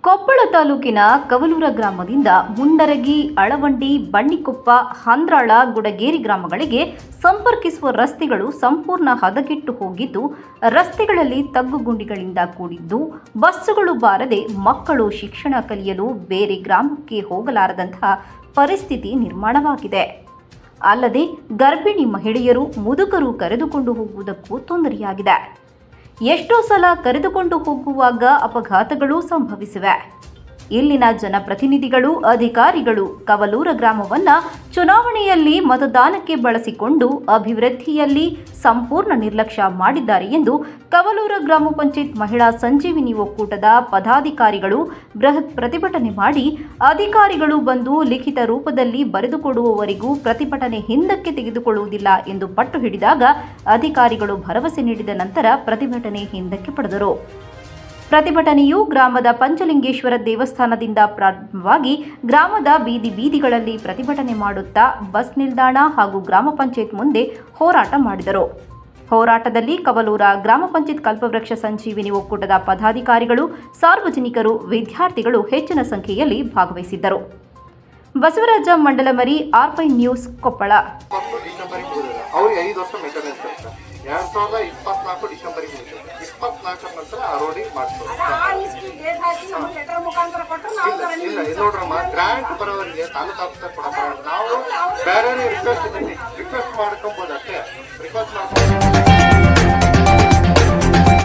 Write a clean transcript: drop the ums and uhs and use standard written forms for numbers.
ಕೊಪ್ಪಳ ತಾಲೂಕಿನ ಕವಲೂರ ಗ್ರಾಮದಿಂದ ಮುಂಡರಗಿ, ಅಳವಂಡಿ, ಬಣ್ಣಿಕೊಪ್ಪ, ಹಂದ್ರಾಳ, ಗುಡಗೇರಿ ಗ್ರಾಮಗಳಿಗೆ ಸಂಪರ್ಕಿಸುವ ರಸ್ತೆಗಳು ಸಂಪೂರ್ಣ ಹದಗೆಟ್ಟು ಹೋಗಿದ್ದು, ರಸ್ತೆಗಳಲ್ಲಿ ತಗ್ಗುಗುಂಡಿಗಳಿಂದ ಕೂಡಿದ್ದು, ಬಸ್ಸುಗಳು ಬಾರದೆ ಮಕ್ಕಳು ಶಿಕ್ಷಣ ಕಲಿಯಲು ಬೇರೆ ಗ್ರಾಮಕ್ಕೆ ಹೋಗಲಾರದಂತಹ ಪರಿಸ್ಥಿತಿ ನಿರ್ಮಾಣವಾಗಿದೆ. ಅಲ್ಲದೆ ಗರ್ಭಿಣಿ ಮಹಿಳೆಯರು, ಮುದುಕರು ಕರೆದುಕೊಂಡು ಹೋಗುವುದಕ್ಕೂ ತೊಂದರೆಯಾಗಿದೆ. ಎಷ್ಟೋ ಸಲ ಕರೆದುಕೊಂಡು ಹೋಗುವಾಗ ಅಪಘಾತಗಳು ಸಂಭವಿಸಿವೆ. ಇಲ್ಲಿನ ಜನಪ್ರತಿನಿಧಿಗಳು, ಅಧಿಕಾರಿಗಳು ಕವಲೂರ ಗ್ರಾಮವನ್ನು ಚುನಾವಣೆಯಲ್ಲಿ ಮತದಾನಕ್ಕೆ ಬಳಸಿಕೊಂಡು ಅಭಿವೃದ್ಧಿಯಲ್ಲಿ ಸಂಪೂರ್ಣ ನಿರ್ಲಕ್ಷ್ಯ ಮಾಡಿದ್ದಾರೆ ಎಂದು ಕವಲೂರ ಗ್ರಾಮ ಪಂಚಾಯತ್ ಮಹಿಳಾ ಸಂಜೀವಿನಿ ಒಕ್ಕೂಟದ ಪದಾಧಿಕಾರಿಗಳು ಬೃಹತ್ ಪ್ರತಿಭಟನೆ ಮಾಡಿ, ಅಧಿಕಾರಿಗಳು ಬಂದು ಲಿಖಿತ ರೂಪದಲ್ಲಿ ಬರೆದುಕೊಡುವವರೆಗೂ ಪ್ರತಿಭಟನೆ ಹಿಂದಕ್ಕೆ ತೆಗೆದುಕೊಳ್ಳುವುದಿಲ್ಲ ಎಂದು ಪಟ್ಟು ಹಿಡಿದಾಗ ಅಧಿಕಾರಿಗಳು ಭರವಸೆ ನೀಡಿದ ನಂತರ ಪ್ರತಿಭಟನೆ ಹಿಂದಕ್ಕೆ ಪಡೆದರು. ಪ್ರತಿಭಟನೆಯು ಗ್ರಾಮದ ಪಂಚಲಿಂಗೇಶ್ವರ ದೇವಸ್ಥಾನದಿಂದ ಪ್ರಾರಂಭವಾಗಿ ಗ್ರಾಮದ ಬೀದಿ ಬೀದಿಗಳಲ್ಲಿ ಪ್ರತಿಭಟನೆ ಮಾಡುತ್ತಾ ಬಸ್ ನಿಲ್ದಾಣ ಹಾಗೂ ಗ್ರಾಮ ಪಂಚಾಯತ್ ಮುಂದೆ ಹೋರಾಟ ಮಾಡಿದರು. ಹೋರಾಟದಲ್ಲಿ ಕವಲೂರ ಗ್ರಾಮ ಪಂಚಾಯತ್ ಕಲ್ಪವೃಕ್ಷ ಸಂಜೀವಿನಿ ಒಕ್ಕೂಟದ ಪದಾಧಿಕಾರಿಗಳು, ಸಾರ್ವಜನಿಕರು, ವಿದ್ಯಾರ್ಥಿಗಳು ಹೆಚ್ಚಿನ ಸಂಖ್ಯೆಯಲ್ಲಿ ಭಾಗವಹಿಸಿದ್ದರು. Basavaraj Mandalamari, R5 news, Koppal. 2024 ಡಿಸೆಂಬರ್ಗೆ 24 ನಂತರ ಆ ರೋಡಿಗೆ ಮಾಡ್ತಾರೆ. ನೋಡ್ರಮ್ಮ, ಗ್ರಾಂಟ್ ಬರೋವರಿಗೆ ತಾಲೂಕು ಆಫೀಸರ್ ಕೊಡಬಾರ್ದು. ನಾವು ಬೇರೆ ರಿಕ್ವೆಸ್ಟ್ ಮಾಡ್ಕೊಬೋದು ಅಷ್ಟೇ. ರಿಕ್ವೆಸ್ಟ್ ಮಾಡ್ಕೊಂಡು